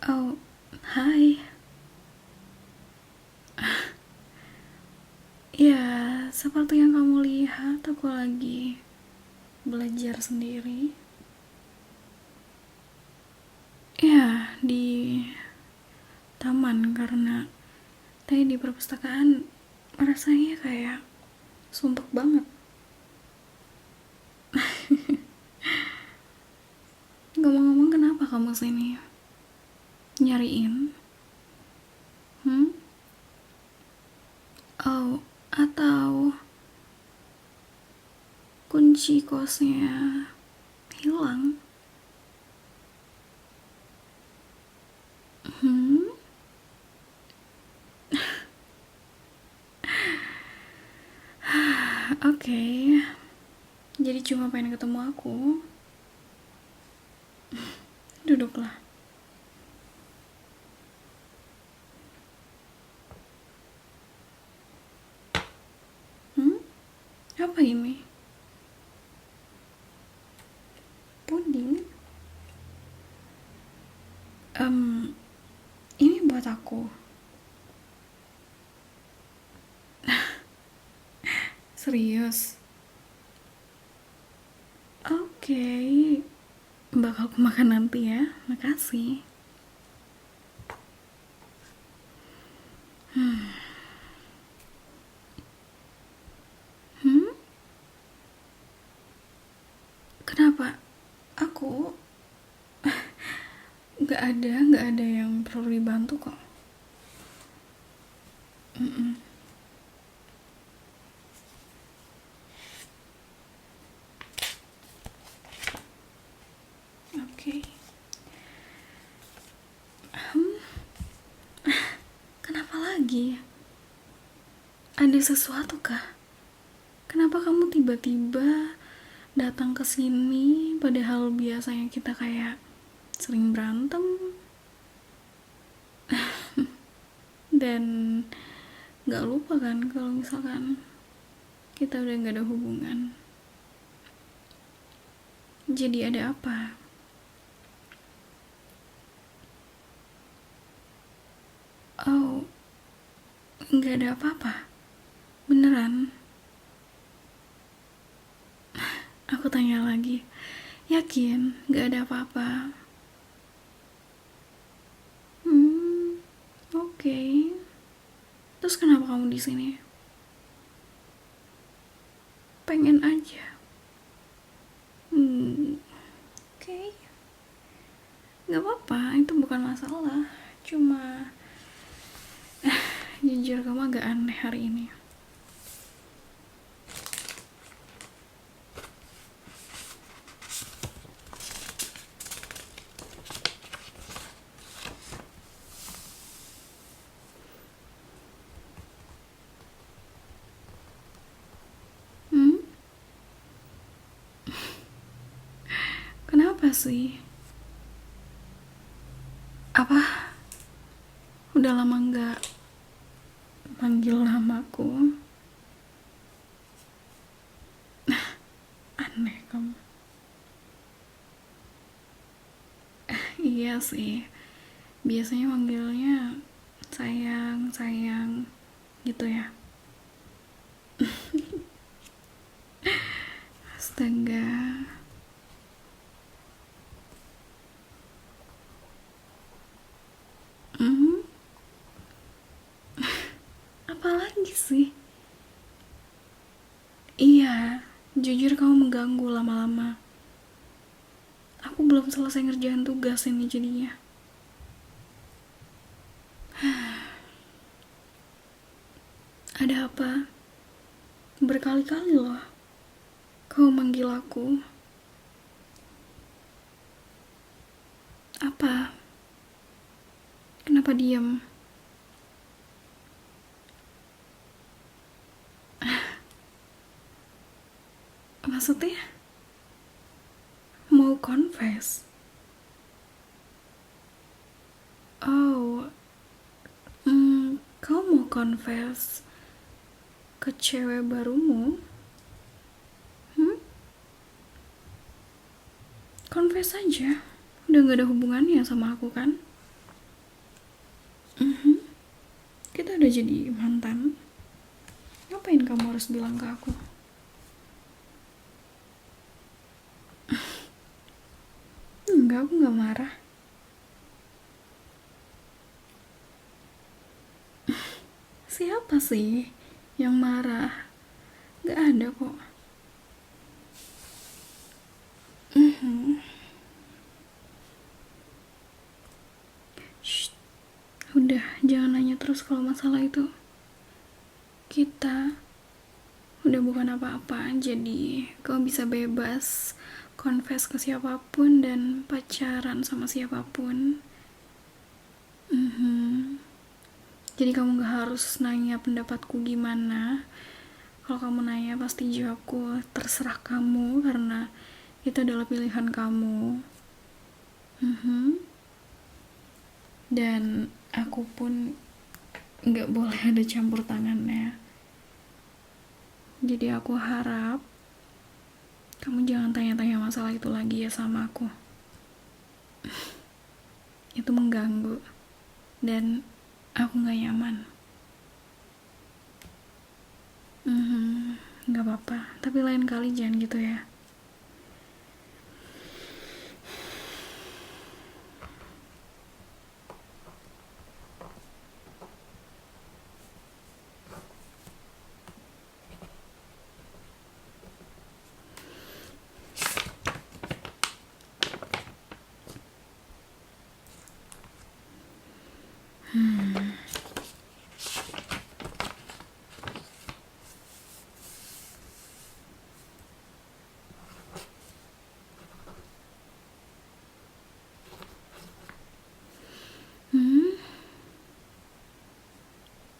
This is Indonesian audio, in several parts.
Oh, hai. Ya, seperti yang kamu lihat, aku lagi belajar sendiri. Ya, di taman karena tadi di perpustakaan rasanya kayak sumpek banget. Ngomong-ngomong, kenapa kamu sini? Nyariin? Hmm? Oh, atau kunci kosnya hilang? Hmm? Oke, jadi cuma pengen ketemu aku. Duduklah. Hmm? Apa ini? Puding? Em, ini buat aku. Serius? Oke, bakal aku makan nanti ya. Makasih. Hmm? Kenapa? Aku nggak ada yang perlu dibantu kok. Mm-mm. Oke. Hmm, kenapa lagi? Ada sesuatu kah? Kenapa kamu tiba-tiba datang ke sini padahal biasanya kita kayak sering berantem dan nggak lupa kan kalau misalkan kita udah nggak ada hubungan. Jadi ada apa? Oh, nggak ada apa-apa. Beneran? Aku tanya lagi. Yakin nggak ada apa-apa? Hmm, oke. Terus kenapa kamu di sini? Pengen aja. Hmm, oke. Nggak apa-apa, itu bukan masalah. Cuma jujur kamu agak aneh hari ini. Hmm? Kenapa sih? Apa? Udah lama nggak manggil namaku? Aneh kamu. Iya sih. Biasanya manggilnya sayang, sayang gitu ya. Astaga. Hmm? Apalagi sih? Iya, jujur kamu mengganggu lama-lama. Aku belum selesai ngerjain tugas ini jadinya. Ada apa? Berkali-kali loh kau manggil aku. Apa? Kenapa diam? Maksudnya mau confess? Oh, kau mau confess ke cewek barumu? Hmm? Confess aja. Udah gak ada hubungannya sama aku kan? kita udah jadi mantan, ngapain kamu harus bilang ke aku? Enggak, aku gak marah. Siapa sih yang marah? Gak ada kok. Shh, udah, jangan nanya terus kalau masalah itu. Kita udah bukan apa-apa, jadi kau bisa bebas confess ke siapapun dan pacaran sama siapapun. Jadi kamu gak harus nanya pendapatku gimana. Kalau kamu nanya pasti jawabku terserah kamu, karena itu adalah pilihan kamu. Dan aku pun gak boleh ada campur tangannya. Jadi aku harap kamu jangan tanya-tanya masalah itu lagi ya sama aku. Itu mengganggu dan aku gak nyaman. Gak apa-apa, tapi lain kali jangan gitu ya.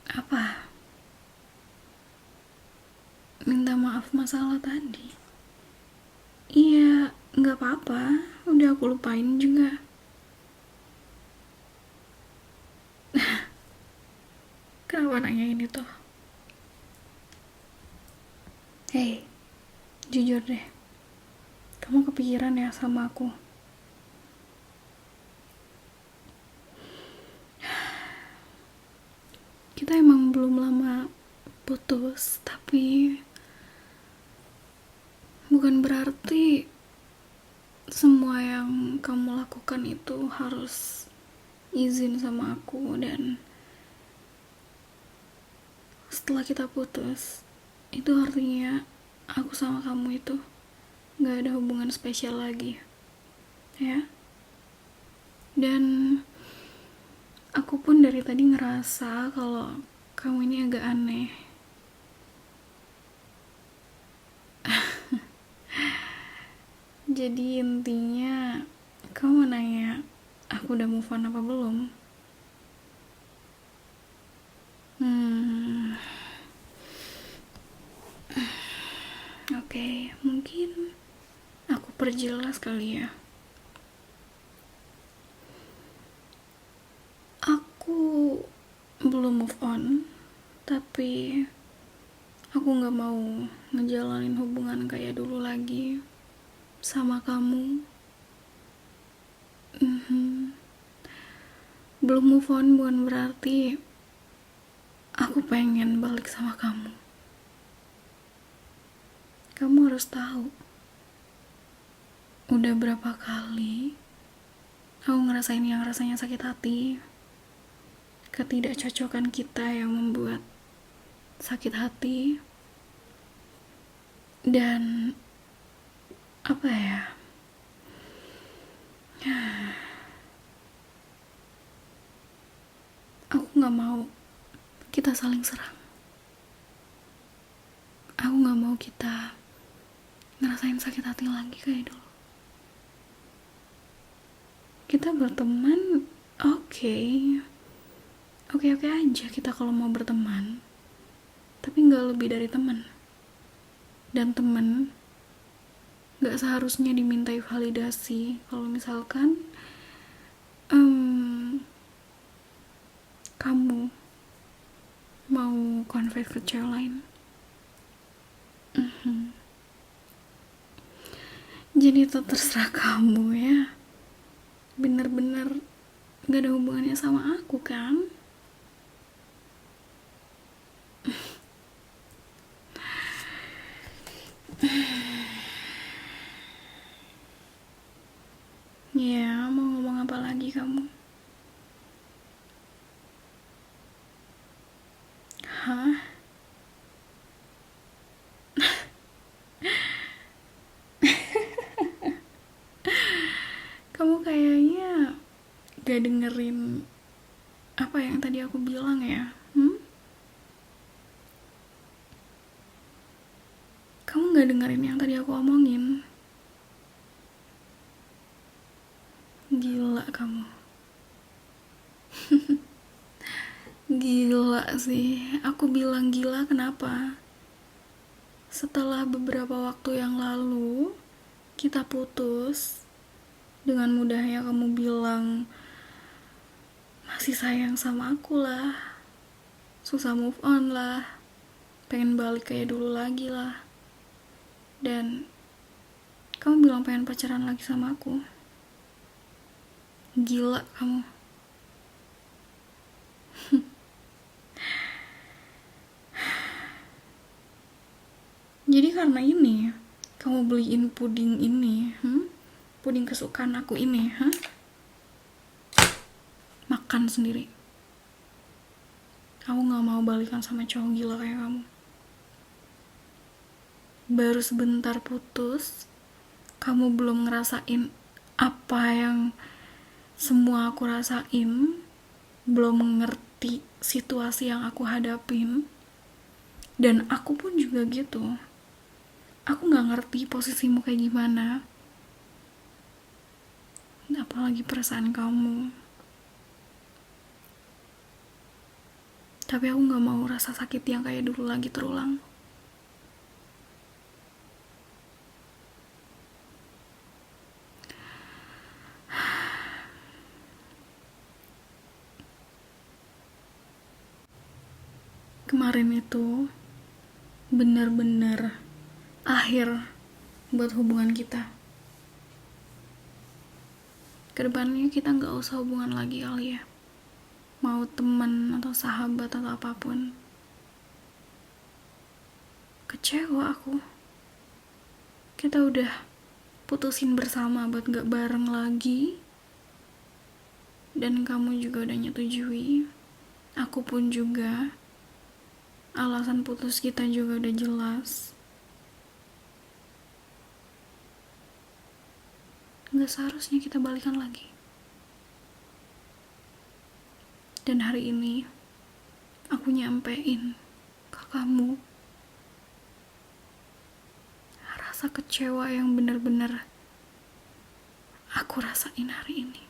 Apa? Minta maaf masalah tadi? Iya, gak apa-apa, udah aku lupain juga. Kenapa nanyain itu? Hei, jujur deh, kamu kepikiran ya sama aku? Kita emang belum lama putus, tapi bukan berarti semua yang kamu lakukan itu harus izin sama aku. Dan setelah kita putus, itu artinya aku sama kamu itu gak ada hubungan spesial lagi, ya. Dan aku pun dari tadi ngerasa kalau kamu ini agak aneh. Jadi intinya kamu nanya aku udah move on apa belum? Oke, mungkin aku perjelas kali ya. Aku belum move on, tapi aku gak mau ngejalanin hubungan kayak dulu lagi sama kamu. Belum move on bukan berarti aku pengen balik sama kamu. Kamu harus tahu, udah berapa kali aku ngerasain yang rasanya sakit hati. Ketidakcocokan kita yang membuat sakit hati. Dan apa ya, aku gak mau kita saling serang. Aku gak mau kita ngerasain sakit hati lagi kayak dulu. Kita berteman, oke aja kita kalau mau berteman, tapi gak lebih dari teman. Dan teman gak seharusnya dimintai validasi. Kalau misalkan kamu mau confess ke cewek lain. Jadi itu terserah kamu ya. Bener-bener gak ada hubungannya sama aku kan? lagi kamu? Hah? Kamu kayaknya gak dengerin apa yang tadi aku bilang ya? Kamu gak dengerin yang tadi aku omongin? Gila kamu. Gila sih. Aku bilang gila kenapa? Setelah beberapa waktu yang lalu kita putus, dengan mudahnya kamu bilang masih sayang sama aku lah, susah move on lah, pengen balik kayak dulu lagi lah, dan kamu bilang pengen pacaran lagi sama aku. Gila kamu. Jadi karena ini kamu beliin puding ini, puding kesukaan aku ini, makan sendiri. Aku gak mau balikan sama cowok gila kayak kamu. Baru sebentar putus, kamu belum ngerasain apa yang semua aku rasain, belum mengerti situasi yang aku hadapin, dan aku pun juga gitu. Aku gak ngerti posisimu kayak gimana, apalagi perasaan kamu. Tapi aku gak mau rasa sakit yang kayak dulu lagi terulang. Kemarin itu bener-bener akhir buat hubungan kita. Kedepannya kita gak usah hubungan lagi kali ya, mau teman atau sahabat atau apapun. Kecewa aku. Kita udah putusin bersama buat gak bareng lagi, dan kamu juga udah nyetujui. Aku pun juga. Alasan putus kita juga udah jelas. Gak seharusnya kita balikan lagi. Dan hari ini aku nyampein ke kamu rasa kecewa yang bener-bener aku rasain hari ini.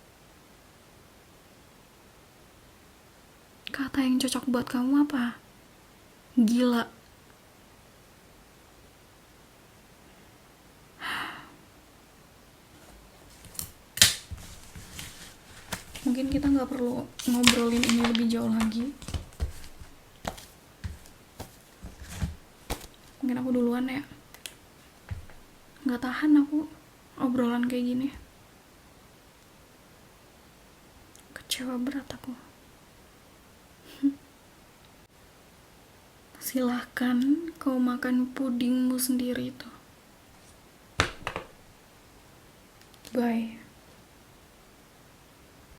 Kata yang cocok buat kamu apa? Gila. Mungkin kita gak perlu ngobrolin ini lebih jauh lagi. Mungkin aku duluan ya. Gak tahan aku obrolan kayak gini. Kecewa berat aku. Silahkan kau makan pudingmu sendiri itu. Bye.